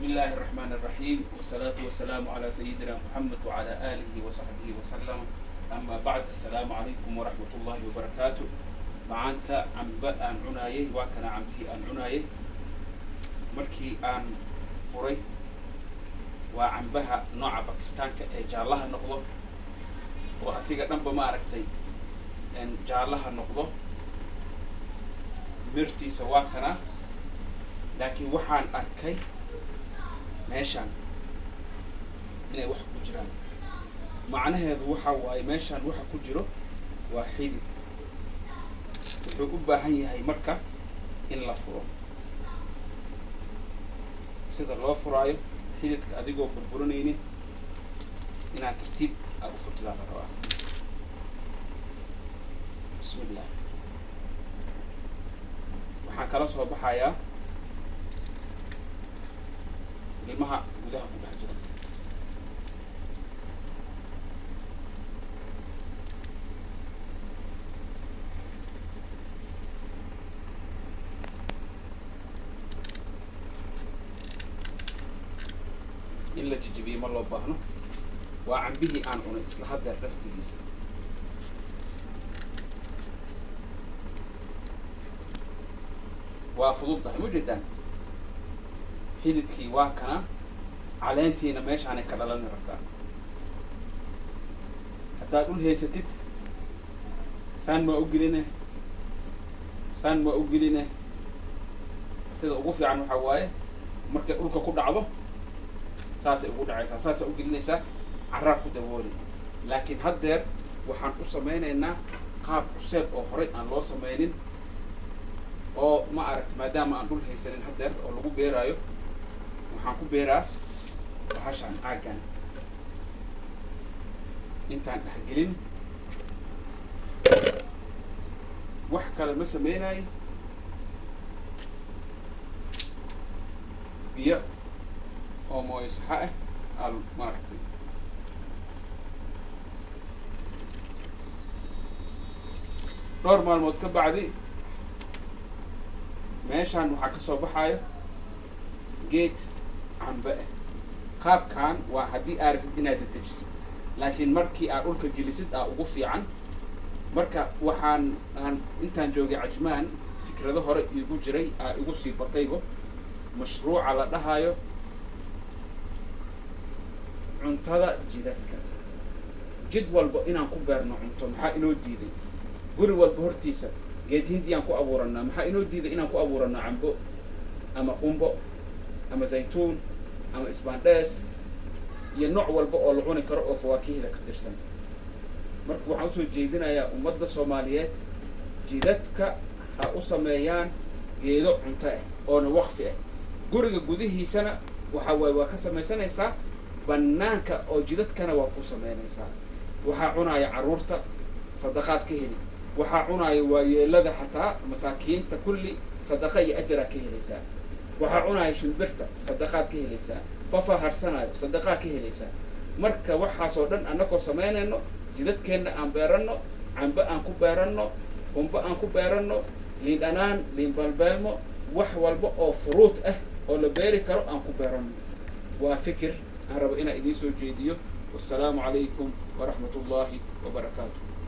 بسم الله الرحمن الرحيم والصلاة والسلام على سيدنا محمد وعلى آله وصحبه وسلم. أما بعد، السلام عليكم ورحمة الله وبركاته. معانتا عنباء أن عنايه وكان عنبه أن عنايه مركي أن فري وعنبها نوع باكستان جالها نقضه وأسيقا نبا ما أركتي أن جالها نقضه مرتي سواكنا، لكن وحان أركي meeshaan inay wax ku jiraan. macnaheedu waxa waaye meeshaan waxa ku jiro waa xidid. wuxuu u baahan yahay marka in la furo. sida loo furaayo xididka adigoo burburinaynin inaad tartiib u furtid la rabaa. bismillah. waxaan kala soo baxayaa ilmaha gudaha ku dhex jira. in la jijibiyo ma loo baahno. waa cambihii aan cunay isla hadda laftigiisa. waa fududdahay mujeedaan. xididkii waa kana, caleentiina meeshaanay ka dhalan rabtaa. haddaad dhul haysatid saan ma u geline sida ugu fiican waxaa waaye markay dhulka ku dhacdo saasay ugu dhacaysaa, saasay u gelinaysaa, carraar ku dabooli. laakiin haddeer waxaan u samaynaynaa qaab cuseeb oo horey aan loo samaynin, oo ma aragti maadaama aan dhul haysanin haddeer oo lagu beeraayo. waxaan ku beeraa bahashaan caagan intaan dhexgelin wax kale ma samaynayo. biyo oo mooyo saxa al maaragtay dhowr maalmood ka bacdi meeshaan waxaa ka soo baxayo geed عنبه. qaabkan waa haddii aad rabtid inaad dedejisid, laakiin markii aad dhulka gelisid ugu fiican. marka waxaan intaan joogay cajmaan fikrado hore igu jiray igu sii bataybo mashruuca la dhahayo cuntada jidadka. jid walba inaan ku beerno cunto maxaa inoo diiday? guri walba hortiisa geed hindi aan ku abuuranaa, maxaa inoo diiday inaan ku abuurano cambo ama qumbo ama zaytuun ama isbaandhees iyo nooc walba oo la cuni karo oo fawaakihda ka tirsan. marka waxaan usoo jeedinayaa ummadda Soomaaliyeed jidadka ha u sameeyaan geedo cunto oona waqfi guriga gudihiisana waxa waa ka samaysanaysaa, banaanka oo jidadkana waa ku samaynaysaa. waxaa cunaya caruurta sadaqaad ka heli, waxaa cunaya waayeelada xataa masaakiinta kulli sadaqa iyo ajra ka helaysaa. waxaa cunaya shimbirta sadaqaad ka helaysaa, qofa harsanayo sadaqaad ka helaysaa. marka waxaasoo dhan annagoo samaynayno jidadkeenna aan beeranno, cambo aan ku beeranno, qumbo aan ku beeranno, liin dhanaan, liin balbeelmo, wax walba oo furuut oo la beeri karo aan ku beeranno. waa fikir aan rabo inaan idiin soo jeediyo. wassalaamu calaykum waraxmatullaahi wabarakaatuh.